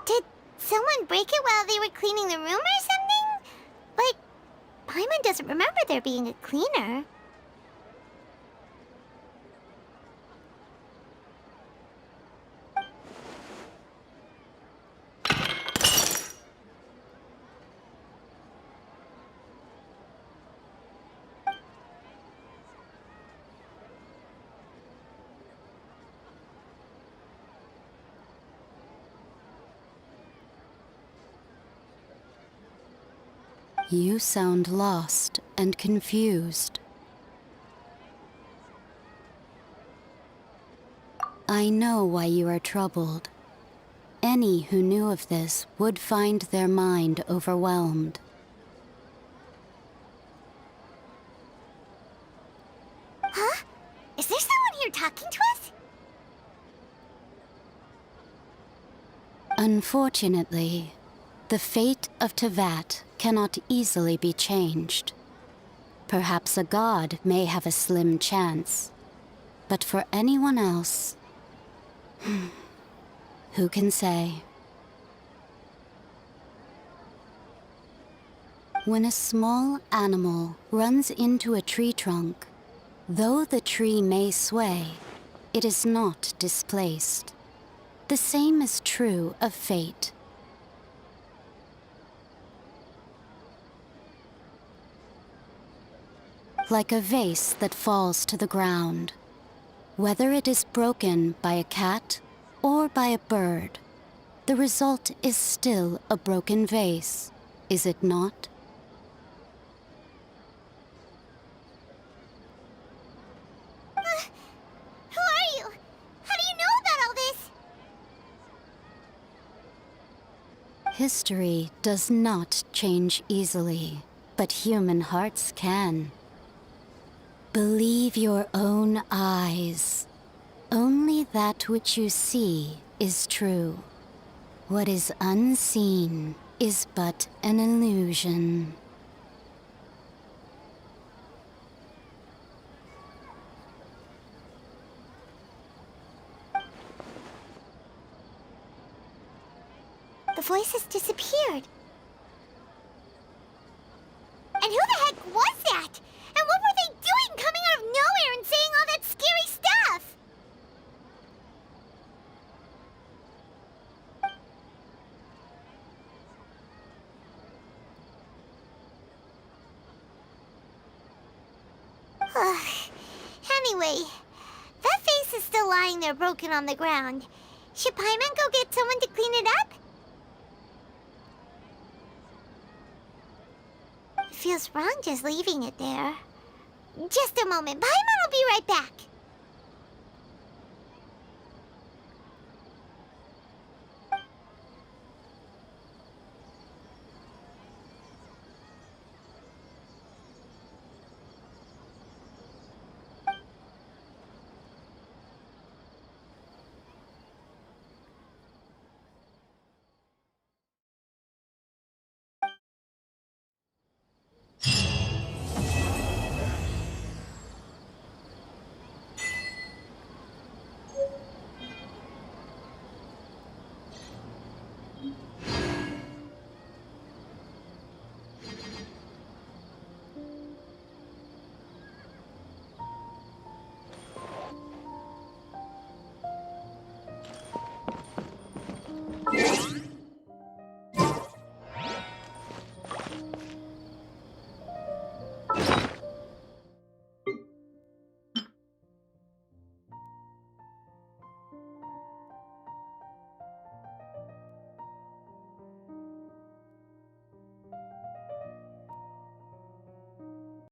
Did someone break it while they were cleaning the room or something? But Paimon doesn't remember there being a cleaner. You sound lost and confused. I know why you are troubled. Any who knew of this would find their mind overwhelmed. Huh? Is there someone here talking to us? Unfortunately, the fate of Tevat cannot easily be changed. Perhaps a god may have a slim chance, but for anyone else, who can say? When a small animal runs into a tree trunk, though the tree may sway, it is not displaced. The same is true of fate. Like a vase that falls to the ground, whether it is broken by a cat or by a bird, the result is still a broken vase, is it not? Who are you? How do you know about all this? History does not change easily, but human hearts can. Believe your own eyes. Only that which you see is true. What is unseen is but an illusion. The voice has disappeared. And who the heck was that? And what were they doing coming out of nowhere and saying all that scary stuff? Anyway, that face is still lying there broken on the ground. Should Paimon go get someone to clean it up? It feels wrong just leaving it there. Just a moment. Paimon will be right back.